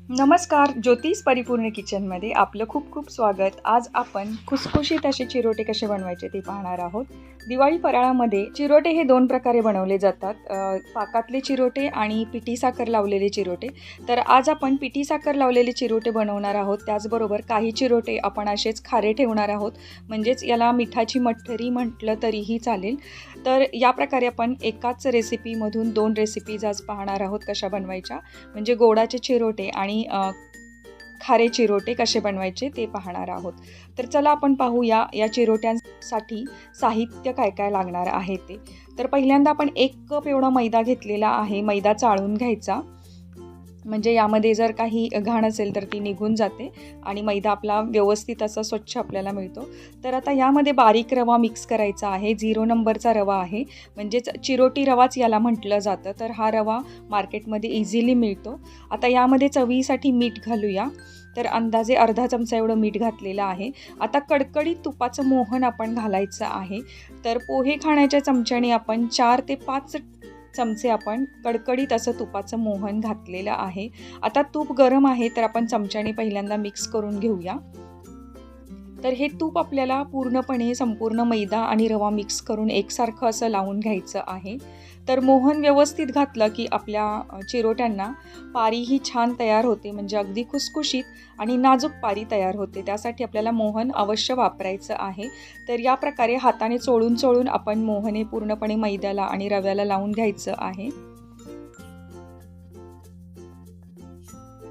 नमस्कार, ज्योतिष परिपूर्ण किचनमध्ये आपलं खूप खूप स्वागत. आज आपण खुसखुशीत असे चिरोटे कसे बनवायचे ते पाहणार आहोत. दिवाळी फराळामध्ये चिरोटे हे दोन प्रकारे बनवले जातात, पाकातले चिरोटे आणि पिठी साखर लावलेले चिरोटे. तर आज आपण पिठी साखर लावलेले चिरोटे बनवणार आहोत. त्याचबरोबर काही चिरोटे आपण असेच खारे ठेवणार आहोत, म्हणजेच याला मिठाची मठ्ठरी म्हटलं तरीही चालेल. तर या प्रकारे आपण एकाच रेसिपीमधून दोन रेसिपीज आज पाहणार आहोत कशा बनवायच्या, म्हणजे गोडाचे चिरोटे आणि खारे चिरोटे कसे बनवायचे ते पाहणार आहोत. तर चला आपण पाहूया या चिरोट्यांसाठी साहित्य काय काय लागणार आहे ते. तर पहिल्यांदा आपण 1 कप एवढा मैदा घेतलेला आहे. मैदा चाळून घ्यायचा, म्हणजे यामध्ये जर काही घाण असेल तर ती निघून जाते आणि मैदा आपला व्यवस्थित असा स्वच्छ आपल्याला मिळतो. तर आता यामध्ये बारीक रवा मिक्स करायचा आहे. 0 नंबरचा रवा आहे, म्हणजेच चिरोटी रवाच याला म्हटलं जातं. तर हा रवा मार्केटमध्ये इझिली मिळतो. आता यामध्ये चवीसाठी मीठ घालूया. तर अंदाजे अर्धा चमचा एवढं मीठ घातलेलं आहे. आता कडकडीत तुपाचं मोहन आपण घालायचं आहे. तर पोहे खाण्याच्या चमच्याने आपण 4 ते 5 चमचे आपण कडकडीत असं तुपाचं मोहन घातलेलं आहे. आता तूप गरम आहे, तर आपण चमच्याने पहिल्यांदा मिक्स करून घेऊया. तर हे तूप आपल्याला पूर्णपणे संपूर्ण मैदा आणि रवा मिक्स करून एकसारखं असं लावून घ्यायचं आहे. तर मोहन व्यवस्थित घातलं की आपल्या चिरोट्यांना पारी ही छान तयार होते, म्हणजे अगदी खुसखुशीत आणि नाजूक पारी तयार होते. त्यासाठी आपल्याला मोहन अवश्य वापरायचं आहे. तर या प्रकारे हाताने चोळून चोळून आपण मोहन हे पूर्णपणे मैद्याला आणि रव्याला लावून घ्यायचं आहे.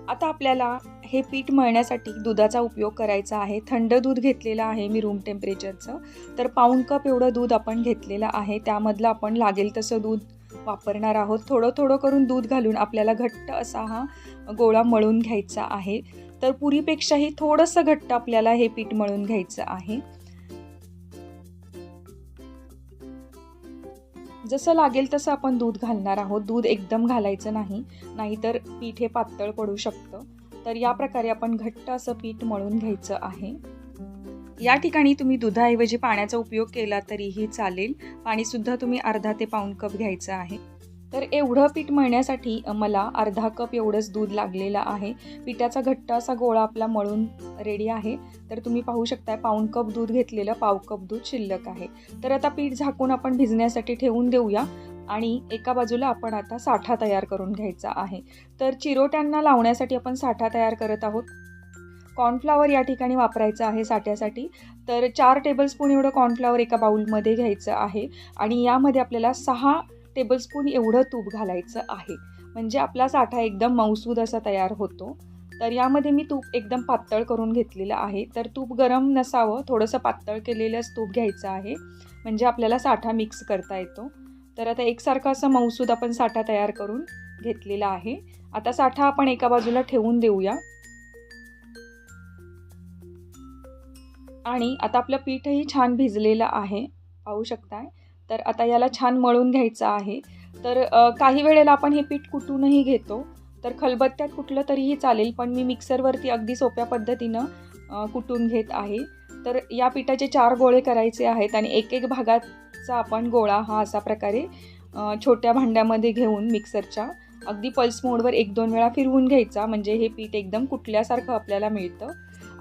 आता आपल्याला हे पीठ मळण्यासाठी दुधाचा उपयोग करायचा आहे. थंड दूध घेतलेलं आहे मी रूम टेम्परेचरचं. तर पाऊण कप एवढं दूध आपण घेतलेलं आहे. त्यामधलं आपण लागेल तसं दूध वापरणार आहोत. थोडं थोडं करून दूध घालून आपल्याला घट्ट असा हा गोळा मळून घ्यायचा आहे. तर पुरीपेक्षाही थोडंसं घट्ट आपल्याला हे पीठ मळून घ्यायचं आहे. जसं लागेल तसं आपण दूध घालणार आहोत. दूध एकदम घालायचं नाही, नाहीतर पीठ हे पातळ पडू शकतं. तर या प्रकारे आपण घट्ट असं पीठ मळून घ्यायचं आहे. या ठिकाणी तुम्ही दुधाऐवजी पाण्याचा उपयोग केला तरीही चालेल. पाणीसुद्धा तुम्ही अर्धा ते पाऊण कप घ्यायचं आहे. तर एवढं पीठ मळण्यासाठी मला अर्धा कप एवढंच दूध लागलेलं आहे. पिठाचा घट्ट असा गोळा आपला मळून रेडी आहे. तर तुम्ही पाहू शकता पाऊण कप दूध घेतलेलं, पाव कप दूध शिल्लक आहे. तर आता पीठ झाकून आपण भिजण्यासाठी ठेवून देऊया आणि एका बाजूला आपण आता साठा तयार करून घ्यायचा आहे. तर चिरोट्यांना लावण्यासाठी आपण साठा तयार करत आहोत. कॉर्नफ्लॉवर या ठिकाणी वापरायचं आहे साठ्यासाठी. तर 4 टेबलस्पून एवढं कॉर्नफ्लॉवर एका बाउलमध्ये घ्यायचं आहे आणि यामध्ये आपल्याला 6 टेबलस्पून एवढं तूप घालायचं आहे, म्हणजे आपला साठा एकदम मऊसूद असा तयार होतो. तर यामध्ये मी तूप एकदम पातळ करून घेतलेलं आहे. तर तूप गरम नसावं, थोडंसं पातळ केलेलंच तूप घ्यायचं आहे, म्हणजे आपल्याला साठा मिक्स करता येतो. तर आता एकसारखं असं मऊसूद आपण साठा तयार करून घेतलेला आहे. आता साठा आपण एका बाजूला ठेवून देऊया आणि आता आपलं पीठही छान भिजलेलं आहे, पाहू शकताय. तर आता याला छान मळून घ्यायचं आहे. तर काही वेळेला आपण हे पीठ कुटूनही घेतो, तर खलबत्त्यात कुटलं तरीही चालेल, पण मी मिक्सरवरती अगदी सोप्या पद्धतीनं कुटून घेत आहे. तर या पिठाचे 4 गोळे करायचे आहेत आणि एक भागाचा आपण गोळा हा अशा प्रकारे छोट्या भांड्यामध्ये घेऊन मिक्सरच्या अगदी पल्स मोडवर 1-2 वेळा फिरवून घ्यायचा, म्हणजे हे पीठ एकदम कुटल्यासारखं आपल्याला मिळतं.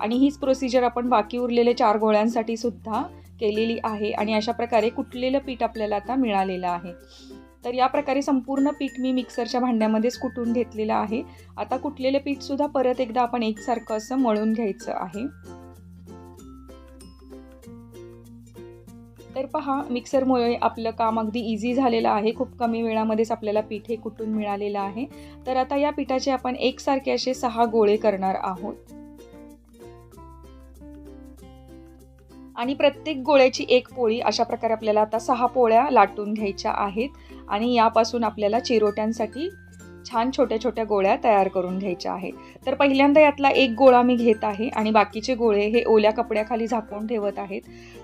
आणि हीच प्रोसिजर आपण बाकी उरलेले 4 गोळ्यांसाठी सुद्धा केलेली आहे आणि अशा प्रकारे कुटलेलं पीठ आपल्याला आता मिळालेलं आहे. तर या प्रकारे संपूर्ण पीठ मी मिक्सरच्या भांड्यामध्येच कुटून घेतलेलं आहे. आता कुटलेलं पीठसुद्धा परत एकदा आपण एकसारखं असं मळून घ्यायचं आहे. तर पहा, मिक्सरमुळे आपलं काम अगदी इझी झालेलं आहे. खूप कमी वेळामध्येच आपल्याला पीठ हे कुटून मिळालेलं आहे. तर आता या पिठाचे आपण एकसारखे असे 6 गोळे करणार आहोत आणि प्रत्येक गोळ्याची एक पोळी अशा प्रकारे आपल्याला आता 6 पोळ्या लाटून घ्यायच्या आहेत आणि यापासून आपल्याला चिरोट्यांसाठी छान छोट्या छोट्या गोळ्या तयार करून घ्यायच्या आहेत. तर पहिल्यांदा यातला एक गोळा मी घेत आहे आणि बाकीचे गोळे हे ओल्या कपड्याखाली झाकून ठेवत आहेत.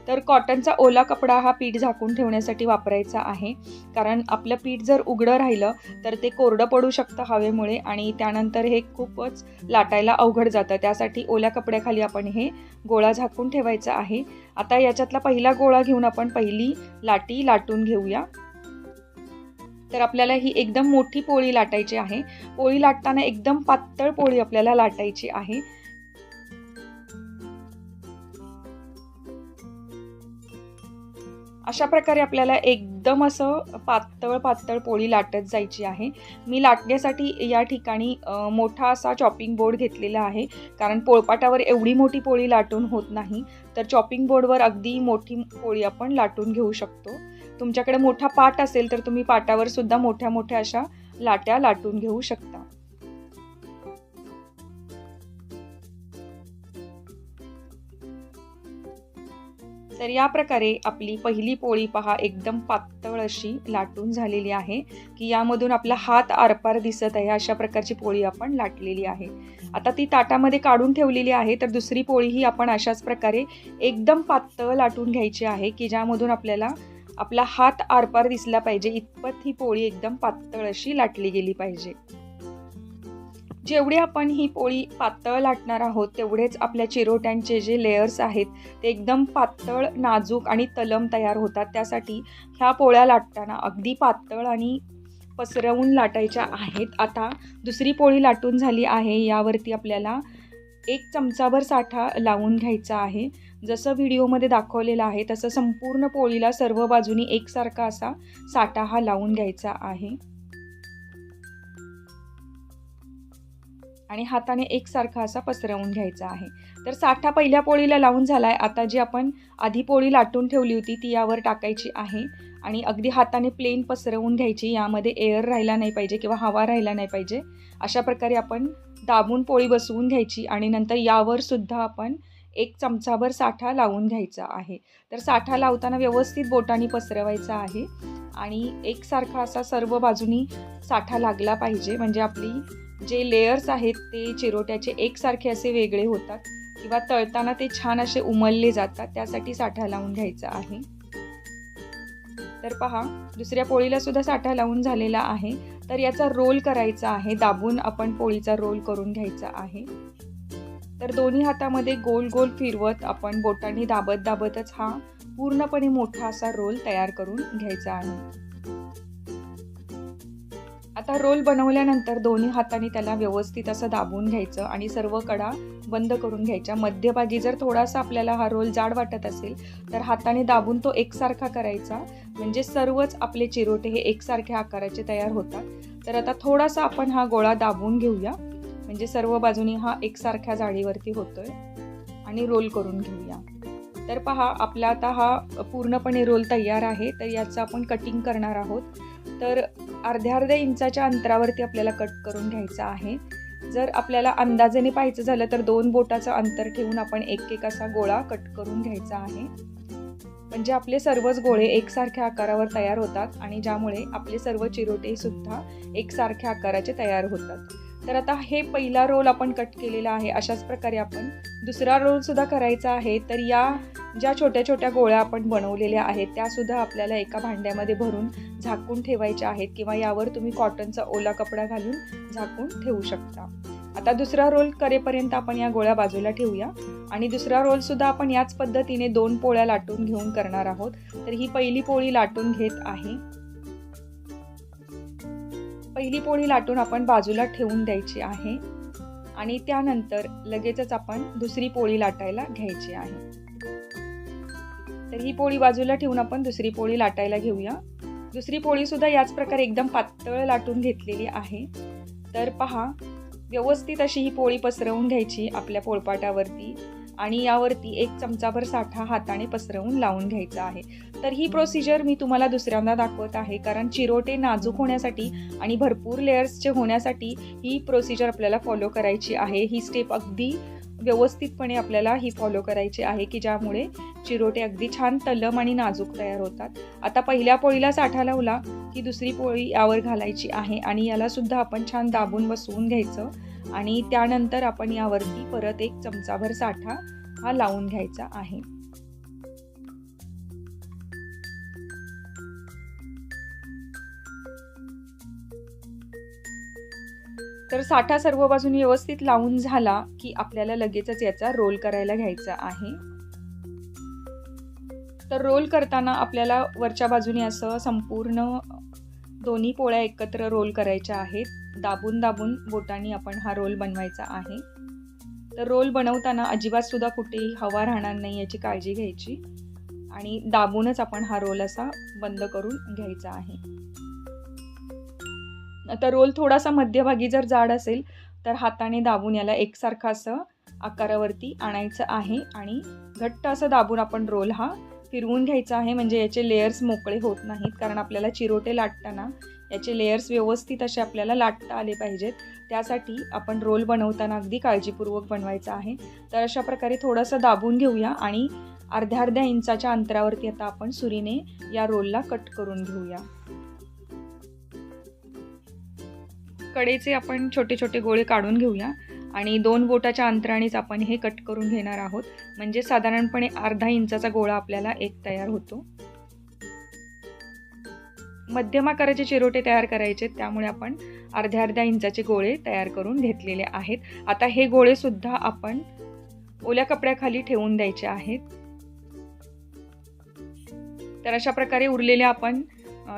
तर कॉटनचा ओला कपडा हा पीठ झाकून ठेवण्यासाठी वापरायचा आहे, कारण आपलं पीठ जर उघडं राहिलं तर ते कोरडं पडू शकतं हवेमुळे आणि त्यानंतर हे खूपच लाटायला अवघड जातं. त्यासाठी ओल्या कपड्याखाली आपण हे गोळा झाकून ठेवायचा आहे. आता याच्यातला पहिला गोळा घेऊन आपण पहिली लाटी लाटून घेऊया. तर आपल्याला ही एकदम मोठी पोळी लाटायची आहे. पोळी लाटताना एकदम पातळ पोळी आपल्याला लाटायची आहे. अशा प्रकारे आपल्याला एकदम असं पातळ पोळी लाटत जायची आहे. मी लाटण्यासाठी या ठिकाणी मोठा असा चॉपिंग बोर्ड घेतलेला आहे, कारण पोळपाटावर एवढी मोठी पोळी लाटून होत नाही. तर चॉपिंग बोर्डवर अगदी मोठी पोळी आपण लाटून घेऊ शकतो. तुमच्याकडे मोठा पाट असेल तर तुम्ही पाटावर सुद्धा मोठ्या मोठ्या अशा लाट्या लाटून घेऊ शकता. तर या प्रकारे आपली पहिली पोळी पहा एकदम पातळ अशी लाटून झालेली आहे, की यामधून आपला हात आरपार दिसत आहे. अशा प्रकारची पोळी आपण लाटलेली आहे. आता ती ताटामध्ये काढून ठेवलेली आहे. तर दुसरी पोळीही आपण अशाच प्रकारे एकदम पातळ लाटून घ्यायची आहे, की ज्यामधून आपल्याला आपला हात आरपार दिसला पाहिजे इतपत ही पोळी एकदम पातळ अशी लाटली गेली पाहिजे. जेवढी आपण ही पोळी पातळ लाटणार आहोत तेवढेच आपल्या चिरोट्यांचे जे लेयर्स आहेत ते एकदम पातळ, नाजूक आणि तलम तयार होतात. त्यासाठी ह्या पोळ्या लाटताना अगदी पातळ आणि पसरवून लाटायच्या आहेत. आता दुसरी पोळी लाटून झाली आहे. यावरती आपल्याला 1 चमचाभर साठा लावून घ्यायचा आहे. जसं व्हिडिओमध्ये दाखवलेलं आहे तसं संपूर्ण पोळीला सर्व बाजूनी एकसारखा असा साठा हा लावून घ्यायचा आहे आणि हाताने एकसारखा असा पसरवून घ्यायचा आहे. तर साठा पहिल्या पोळीला लावून झालाय. आता जी आपण आधी पोळी लाटून ठेवली होती ती यावर टाकायची आहे आणि अगदी हाताने प्लेन पसरवून घ्यायची. यामध्ये एअर राहिला नाही पाहिजे किंवा हवा राहिला नाही पाहिजे. अशा प्रकारे आपण दाबून पोळी बसवून घ्यायची आणि नंतर यावर सुद्धा आपण 1 चमचाभर साठा लावून घ्यायचा आहे. तर साठा लावताना व्यवस्थित बोटांनी पसरवायचा आहे आणि एकसारखा असा सर्व बाजूनी साठा लागला पाहिजे, म्हणजे आपली जे लेयर्स आहेत ते चिरोट्याचे एकसारखे असे वेगळे होतात किंवा तळताना ते छान असे उमलले जातात. त्यासाठी साठा लावून घ्यायचा आहे. तर पहा, दुसऱ्या पोळीला सुद्धा साठा लावून झालेला आहे. तर याचा रोल करायचा आहे. दाबून आपण पोळीचा रोल करून घ्यायचा आहे. तर दोन्ही हातामध्ये गोल गोल फिरवत आपण बोटांनी दाबत दाबतच हा पूर्णपणे मोठा असा रोल तयार करून घ्यायचा आहे. आता रोल बनवल्यानंतर दोन्ही हातांनी त्याला व्यवस्थित असं दाबून घ्यायचं आणि सर्व कडा बंद करून घ्यायच्या. मध्यभागी जर थोडासा आपल्याला हा रोल जाड वाटत असेल तर हाताने दाबून तो एकसारखा करायचा, म्हणजे सर्वच आपले चिरोटे हे एकसारख्या आकाराचे तयार होतात. तर आता थोडासा आपण हा गोळा दाबून घेऊया, म्हणजे सर्व बाजूनी हा एकसारख्या जाडीवरती होतोय आणि रोल करून घेऊया. तर पहा, आपला आता हा पूर्णपणे रोल तयार आहे. तर याचं आपण कटिंग करणार आहोत. तर अर्ध्या इंचाच्या अंतरावरती आपल्याला कट करून घ्यायचं आहे. जर आपल्याला अंदाजाने पाहायचं झालं तर 2 बोटाचं अंतर ठेवून आपण एक असा गोळा कट करून घ्यायचा आहे, म्हणजे आपले सर्वच गोळे एकसारख्या आकारावर तयार होतात आणि ज्यामुळे आपले सर्व चिरोटे सुद्धा एकसारख्या आकाराचे तयार होतात. तर आता हे पहिला रोल आपण कट केलेला आहे. अशाच प्रकारे आपण दुसरा रोल सुद्धा करायचा आहे. तर या ज्या छोट्या छोट्या गोळ्या आपण बनवलेल्या आहेत त्यासुद्धा आपल्याला एका भांड्यामध्ये भरून झाकून ठेवायच्या आहेत किंवा यावर तुम्ही कॉटनचा ओला कपडा घालून झाकून ठेवू शकता. आता दुसरा रोल करेपर्यंत आपण या गोळ्या बाजूला ठेवूया आणि दुसरा रोल सुद्धा आपण याच पद्धतीने 2 पोळ्या लाटून घेऊन करणार आहोत. तर ही पहिली पोळी लाटून घेत आहे. पहिली पोळी लाटून आपण बाजूला ठेवून द्यायची आहे आणि त्यानंतर लगेचच आपण दुसरी पोळी लाटायला घ्यायची आहे. तर ही पोळी बाजूला ठेवून आपण दुसरी पोळी लाटायला घेऊया. दुसरी पोळी सुद्धा याच प्रकारे एकदम पातळ लाटून घेतलेली आहे. तर पहा, व्यवस्थित अशी ही पोळी पसरवून घ्यायची आपल्या पोळपाटावरती आणि यावरती 1 चमचाभर साठा हाताने पसरवून लावून घ्यायचा आहे. तर ही प्रोसिजर मी तुम्हाला दुसऱ्यांदा दाखवत आहे, कारण चिरोटे नाजूक होण्यासाठी आणि भरपूर लेयर्सचे होण्यासाठी ही प्रोसिजर आपल्याला फॉलो करायची आहे. ही स्टेप अगदी व्यवस्थितपणे आपल्याला ही फॉलो करायची आहे, की ज्यामुळे चिरोटे अगदी छान तल्लम आणि नाजूक तयार होतात. आता पहिल्या पोळीला साठा लावला की दुसरी पोळी यावर घालायची आहे आणि याला सुद्धा आपण छान दाबून बसवून घ्यायचं आणि त्यानंतर आपण यावरती परत 1 चमचाभर साठा हा लावून घ्यायचा आहे. तर साठा सर्व बाजूनी व्यवस्थित लावून झाला की आपल्याला लगेचच याचा रोल करायला घ्यायचा आहे. तर रोल करताना आपल्याला वरच्या बाजूने असं संपूर्ण दोन्ही पोळ्या एकत्र रोल करायच्या आहेत. दाबून दाबून बोटांनी आपण हा रोल बनवायचा आहे. तर रोल बनवताना अजिबात सुद्धा कुठेही हवा राहणार नाही याची काळजी घ्यायची आणि दाबूनच आपण हा रोल असा बंद करून घ्यायचा आहे. आता रोल थोडासा मध्यभागी जर जाड असेल तर हाताने दाबून याला एकसारखं असं आकारावरती आणायचं आहे आणि घट्ट असं दाबून आपण रोल हा फिरवून घ्यायचा आहे, म्हणजे याचे लेयर्स मोकळे होत नाहीत. कारण आपल्याला चिरोटे लाटताना याचे लेयर्स व्यवस्थित असे आपल्याला लाटता आले पाहिजेत. त्यासाठी आपण रोल बनवताना अगदी काळजीपूर्वक बनवायचा आहे. तर अशा प्रकारे थोडंसं दाबून घेऊया आणि अर्ध्या अर्ध्या इंचाच्या अंतरावरती आता आपण सुरीने या रोलला कट करून घेऊया. कडेचे आपण छोटे छोटे गोळे काढून घेऊया आणि 2 बोटाच्या अंतरानेच आपण हे कट करून घेणार आहोत, म्हणजे साधारणपणे अर्धा इंचाचा गोळा आपल्याला एक तयार होतो. मध्यम आकाराचे चिरोटे तयार करायचे, त्यामुळे आपण अर्ध्या अर्ध्या इंचाचे गोळे तयार करून घेतलेले आहेत. आता हे गोळे सुद्धा आपण ओल्या कपड्याखाली ठेवून द्यायचे आहेत. तर अशा प्रकारे उरलेले आपण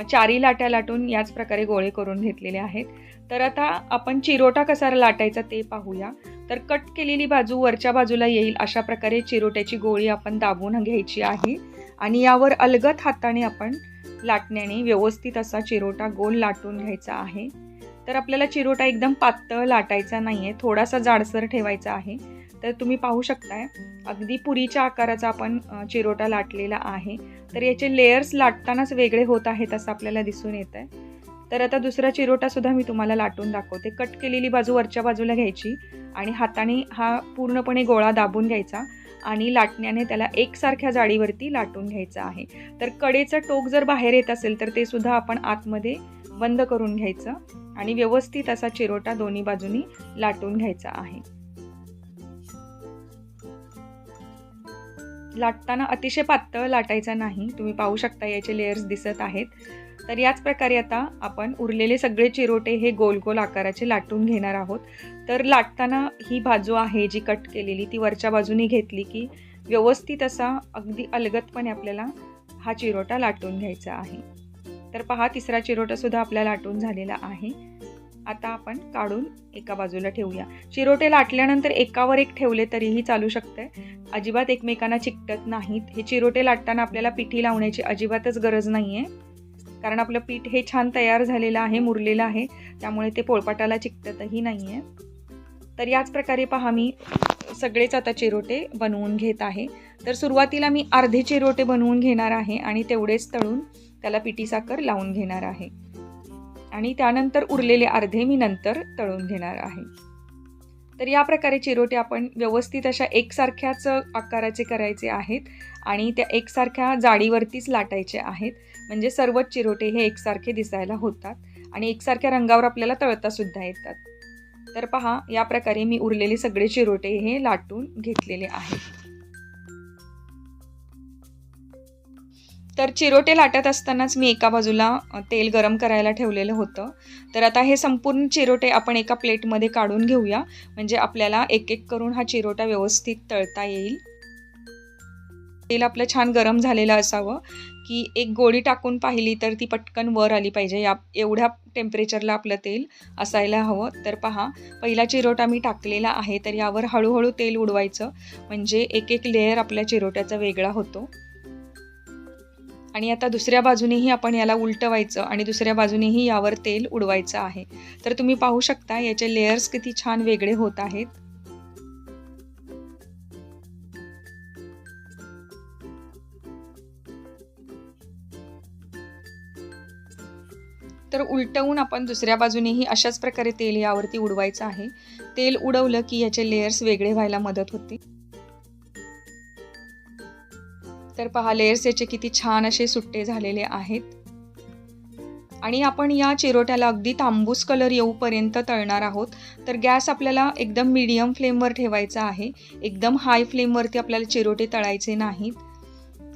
4 लाट्या लाटून याच प्रकारे गोळे करून घेतलेले आहेत. तर आता आपण चिरोटा कसा लाटायचा ते पाहूया. तर कट केलेली बाजू वरच्या बाजूला येईल अशा प्रकारे चिरोट्याची गोळी आपण दाबून घ्यायची आहे आणि यावर अलगद हाताने आपण लाटण्याने व्यवस्थित असा चिरोटा गोल लाटून घ्यायचा आहे. तर आपल्याला चिरोटा एकदम पातळ लाटायचा नाही आहे, थोडासा जाडसर ठेवायचा आहे. तर तुम्ही पाहू शकताय अगदी पुरीच्या आकाराचा आपण चिरोटा लाटलेला आहे. तर याचे लेयर्स लाटतानाच वेगळे होत आहेत असं आपल्याला दिसून येत आहे. तर आता दुसरा चिरोटा सुद्धा मी तुम्हाला लाटून दाखवते. कट केलेली बाजू वरच्या बाजूला घ्यायची आणि हाताने हा पूर्णपणे गोळा दाबून घ्यायचा आणि लाटण्याने त्याला एकसारख्या जाडीवरती लाटून घ्यायचं आहे. तर कडेचं टोक जर बाहेर येत असेल तर ते सुद्धा आपण आतमध्ये बंद करून घ्यायचं आणि व्यवस्थित असा चिरोटा दोन्ही बाजूनी लाटून घ्यायचा आहे. लाटताना अतिशय पातळ लाटायचा नाही, तुम्ही पाहू शकता याचे लेयर्स दिसत आहेत. तर याच प्रकारे आता आपण उरलेले सगळे चिरोटे हे गोल गोल आकाराचे लाटून घेणार आहोत. तर लाटताना ही बाजू आहे जी कट केलेली ती वरच्या बाजूने घेतली की व्यवस्थित असा अगदी अलगदपणे आपल्याला हा चिरोटा लाटून घ्यायचा आहे. तर पहा तिसरा चिरोटा सुद्धा आपला लाटून झालेला आहे. आता आपण काढून एका बाजूला ठेवूया. चिरोटे लाटल्यानंतर एकावर एक ठेवले तरीही चालू शकते, अजिबात एकमेकांना चिकटत नाहीत. हे चिरोटे लाटताना आपल्याला पिठी लावण्याची अजिबातच गरज नाही आहे, कारण आपलं पीठ हे छान तयार झालेलं आहे, मुरलेलं आहे, त्यामुळे ते पोळपाटाला चिकटतही नाही आहे. तर याच प्रकारे पहा मी सगळेच आता चिरोटे बनवून घेत आहे. तर सुरुवातीला मी अर्धे चिरोटे बनवून घेणार आहे आणि तेवढेच तळून त्याला पिठी साखर लावून घेणार आहे आणि त्यानंतर उरलेले अर्धे मी नंतर तळून घेणार आहे. तर या प्रकारे चिरोटे आपण व्यवस्थित अशा एकसारख्याच आकाराचे करायचे आहेत आणि त्या एकसारख्या जाडीवरतीच लाटायचे आहेत, म्हणजे सर्वच चिरोटे हे एकसारखे दिसायला होतात आणि एकसारख्या रंगावर आपल्याला तळता सुद्धा येतात. तर पहा या प्रकारे मी उरलेले सगळे चिरोटे हे लाटून घेतलेले आहेत. तर चिरोटे लाटत असतानाच मी एका बाजूला तेल गरम करायला ठेवलेलं होतं. तर आता हे संपूर्ण चिरोटे आपण एका प्लेटमध्ये काढून घेऊया, म्हणजे आपल्याला एक एक करून हा चिरोटा व्यवस्थित तळता येईल. तेल आपलं छान गरम झालेलं असावं की एक गोळी टाकून पाहिली तर ती पटकन वर आली पाहिजे, या एवढ्या टेम्परेचरला आपलं तेल असायला हवं. तर पहा पहिला चिरोटा मी टाकलेला आहे, तर यावर हळूहळू तेल उडवायचं, म्हणजे एक एक लेयर आपल्या चिरोट्याचा वेगळा होतो. आणि आता दुसऱ्या बाजूनेही आपण याला उलटवायचं आणि दुसऱ्या बाजूनेही यावर तेल उडवायचं आहे. तर तुम्ही पाहू शकता याचे लेयर्स किती छान वेगळे होत आहेत. तर उलटवून आपण दुसऱ्या बाजूनेही अशाच प्रकारे तेल यावरती उडवायचं आहे. तेल उडवलं की याचे लेयर्स वेगळे व्हायला मदत होते. तर पहा लेयर्स याचे किती छान असे सुट्टे झालेले आहेत आणि आपण या चिरोट्याला अगदी तांबूस कलर येऊपर्यंत तळणार आहोत. तर गॅस आपल्याला एकदम मीडियम फ्लेमवर ठेवायचा आहे, एकदम हाय फ्लेमवरती आपल्याला चिरोटे तळायचे नाहीत,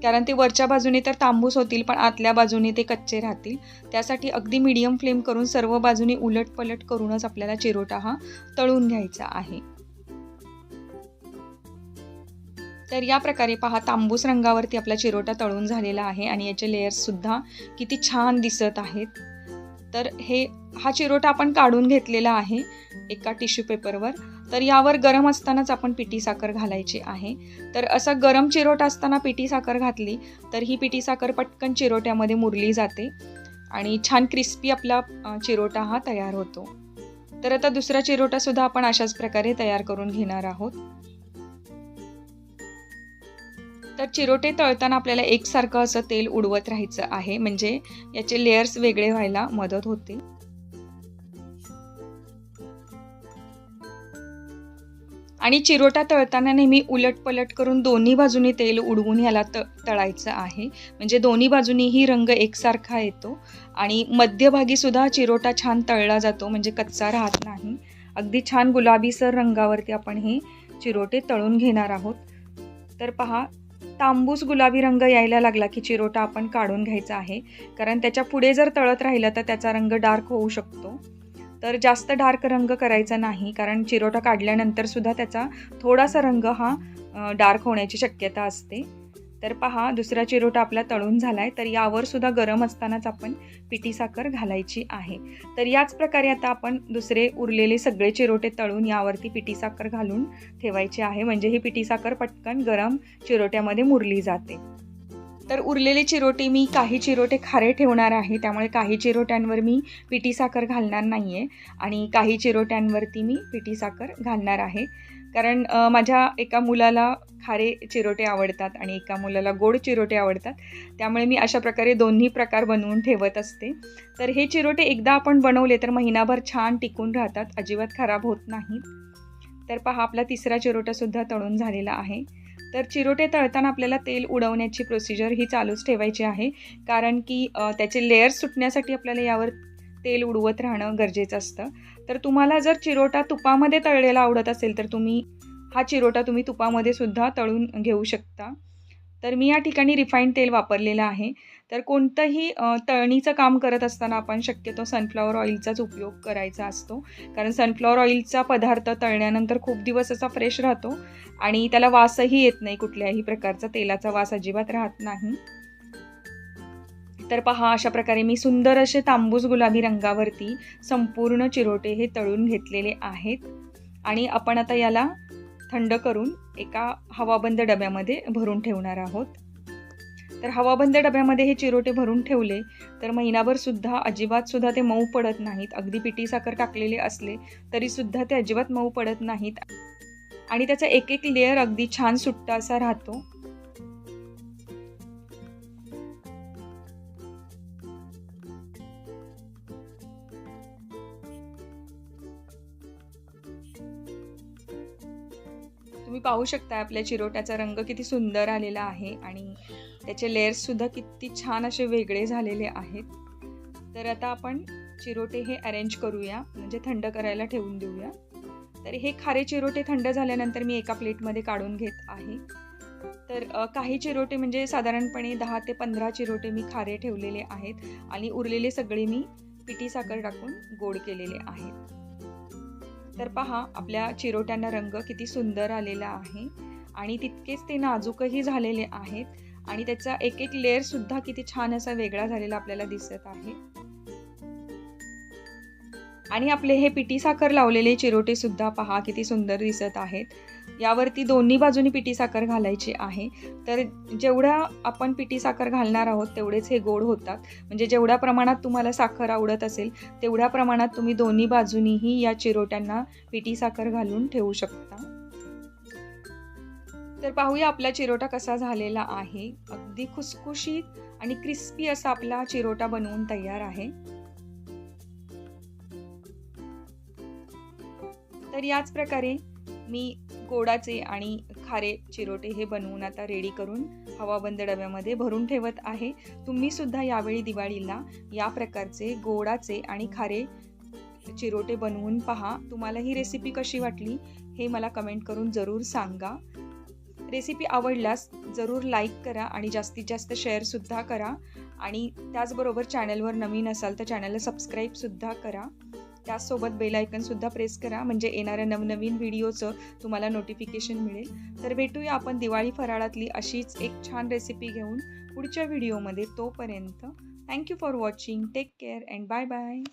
कारण ते वरच्या बाजूने तर तांबूस होतील पण आतल्या बाजूने ते कच्चे राहतील. त्यासाठी अगदी मीडियम फ्लेम करून सर्व बाजूने उलट पलट करूनच आपल्याला चिरोटा हा तळून घ्यायचा आहे. तर या प्रकारे पहा तांबूस रंगावरती आपला चिरोटा तळून झालेला आहे आणि याचे लेयर्स सुद्धा किती छान दिसत आहेत. तर हा चिरोटा आपण काढून घेतलेला आहे एका टिश्यू पेपरवर. तर यावर गरम असतानाच आपण पिठी साखर घालायची आहे. तर असा गरम चिरोटा असताना पिठी साखर घातली तर ही पिठी साखर पटकन चिरोट्यामध्ये मुरली जाते आणि छान क्रिस्पी आपला चिरोटा हा तयार होतो. तर आता दुसरा चिरोटा सुद्धा आपण अशाच प्रकारे तयार करून घेणार आहोत. तर चिरोटे तळताना आपल्याला एकसारखं असं तेल उडवत राहायचं आहे, म्हणजे याचे लेयर्स वेगळे व्हायला मदत होते. आणि चिरोटा तळताना नेहमी उलटपलट करून दोन्ही बाजूनी तेल उडवून याला तळायचं आहे, म्हणजे दोन्ही बाजूनीही रंग एकसारखा येतो आणि मध्यभागी सुद्धा चिरोटा छान तळला जातो, म्हणजे कच्चा राहत नाही. अगदी छान गुलाबीसर रंगावरती आपण हे चिरोटे तळून घेणार आहोत. तर पहा, तांबूस गुलाबी रंग यायला लागला की चिरोटा आपण काढून घ्यायचा आहे, कारण त्याच्या पुढे जर तळत राहिलं तर त्याचा रंग डार्क होऊ शकतो. तर जास्त डार्क रंग करायचा नाही, कारण चिरोटा काढल्यानंतर सुद्धा त्याचा थोडासा रंग हा डार्क होण्याची शक्यता असते. तर पहा, दुसरा चिरोटा आपला तळून झालाय. तर यावर सुद्धा गरम असतानाच आपण पिठी साखर घालायची आहे. तर याच प्रकारे आता आपण दुसरे उरलेले सगळे चिरोटे तळून यावरती पिठी साखर घालून ठेवायचे आहे, म्हणजे ही पिठी साखर पटकन गरम चिरोट्यामध्ये मुरली जाते. तर उरलेले चिरोटे मी काही चिरोटे खारे ठेवणार आहे, त्यामुळे काही चिरोट्यांवर मी पिठी साखर घालणार नाही आहे आणि काही चिरोट्यांवरती मी पिठी साखर घालणार आहे. कारण माझ्या एका मुलाला खारे चिरोटे आवडतात आणि एका मुलाला गोड चिरोटे आवडतात, त्यामुळे मी अशा प्रकारे दोन्ही प्रकार बनवून ठेवत असते. तर हे चिरोटे एकदा आपण बनवले तर महिनाभर छान टिकून राहतात, अजिबात खराब होत नाहीत. तर पहा, आपला तिसरा चिरोटासुद्धा तळून झालेला आहे. तर चिरोटे तळताना आपल्याला तेल उडवण्याची प्रोसिजर ही चालूच ठेवायची आहे, कारण की त्याचे लेयर्स सुटण्यासाठी आपल्याला यावर तेल उडवत राहणं गरजेचं असतं. तर तुम्हाला जर चिरोटा तुपामध्ये तळलेला आवडत असेल तर हा चिरोटा तुम्ही तुपामध्ये सुद्धा तळून घेऊ शकता. तर मी या ठिकाणी रिफाईंड तेल वापरलेलं आहे. तर कोणतंही तळणीचं काम करत असताना आपण शक्यतो सनफ्लॉवर ऑइलचाच उपयोग करायचा असतो, कारण सनफ्लॉवर ऑइलचा पदार्थ तळल्यानंतर खूप दिवस असा फ्रेश राहतो आणि त्याला वासही येत नाही, कुठल्याही प्रकारचा तेलाचा वास अजिबात राहत नाही. तर पहा, अशा प्रकारे मी सुंदर असे तांबूस गुलाबी रंगावरती संपूर्ण चिरोटे हे तळून घेतलेले आहेत आणि आपण आता याला थंड करून एका हवाबंद डब्यामध्ये भरून ठेवणार आहोत. तर हवाबंद डब्यामध्ये हे चिरोटे भरून ठेवले तर महिनाभर सुद्धा अजिबात सुद्धा ते मऊ पडत नाहीत. अगदी पिठी साखर टाकलेले असले तरी सुद्धा ते अजिबात मऊ पडत नाहीत आणि त्याचा एक एक लेयर अगदी छान सुट्टा असा राहतो. तुम्ही पाहू शकता आपल्या चिरोट्याचा रंग किती सुंदर आलेला आहे आणि त्याचे लेयर्स सुद्धा किती छान असे वेगळे झालेले आहेत. तर आता आपण चिरोटे हे अरेंज करूया, म्हणजे थंड करायला ठेवून देऊया. तर हे खारे चिरोटे थंड झाल्यानंतर मी एका प्लेटमध्ये काढून घेत आहे. तर काही चिरोटे म्हणजे साधारणपणे 10 ते 15 चिरोटे मी खारे ठेवलेले आहेत आणि उरलेले सगळे मी पिठी साखर टाकून गोड केलेले आहेत. तर पहा, आपल्या चिरोट्यांना रंग किती सुंदर आलेला आहे आणि तितकेच ते नाजूकही झालेले आहेत आणि त्याचा एक एक लेअर सुद्धा किती छान असा वेगळा झालेला आपल्याला दिसत आहे. आणि आपले हे पिठी साखर लावलेले चिरोटे सुद्धा पहा किती सुंदर दिसत आहेत. यावरती दोन्ही बाजूनी पिठी साखर घालायची आहे. तर जेवढा आपण पिठी साखर घालणार आहोत तेवढेच हे गोड होतात, म्हणजे जेवढ्या प्रमाणात तुम्हाला साखर आवडत असेल तेवढ्या प्रमाणात तुम्ही दोन्ही बाजूनीही या चिरोट्यांना पिठी साखर घालून ठेवू शकता. तर पाहूया आपला चिरोटा कसा झालेला आहे. अगदी खुसखुशीत आणि क्रिस्पी असा आपला चिरोटा बनवून तयार आहे. तर याच प्रकारे मी गोडाचे आणि खारे चिरोटे हे बनवून आता रेडी करून हवाबंद डब्यामध्ये भरून ठेवत आहे. तुम्ही सुद्धा यावेळी दिवाळीला या प्रकारचे गोडाचे आणि खारे चिरोटे बनवून पहा. तुम्हाला ही रेसिपी कशी वाटली हे मला कमेंट करून जरूर सांगा. रेसिपी आवडल्यास जरूर लाईक करा आणि जास्तीत जास्त शेअरसुद्धा करा आणि त्याचबरोबर चॅनलवर नवीन असाल तर चॅनलला सबस्क्राईबसुद्धा करा. त्याचसोबत बेल आयकनसुद्धा प्रेस करा, म्हणजे येणाऱ्या नवनवीन व्हिडिओचं तुम्हाला नोटिफिकेशन मिळेल. तर भेटूया आपण दिवाळी फराळातली अशीच एक छान रेसिपी घेऊन पुढच्या व्हिडिओमध्ये. तोपर्यंत thank you for watching. Take care and bye bye.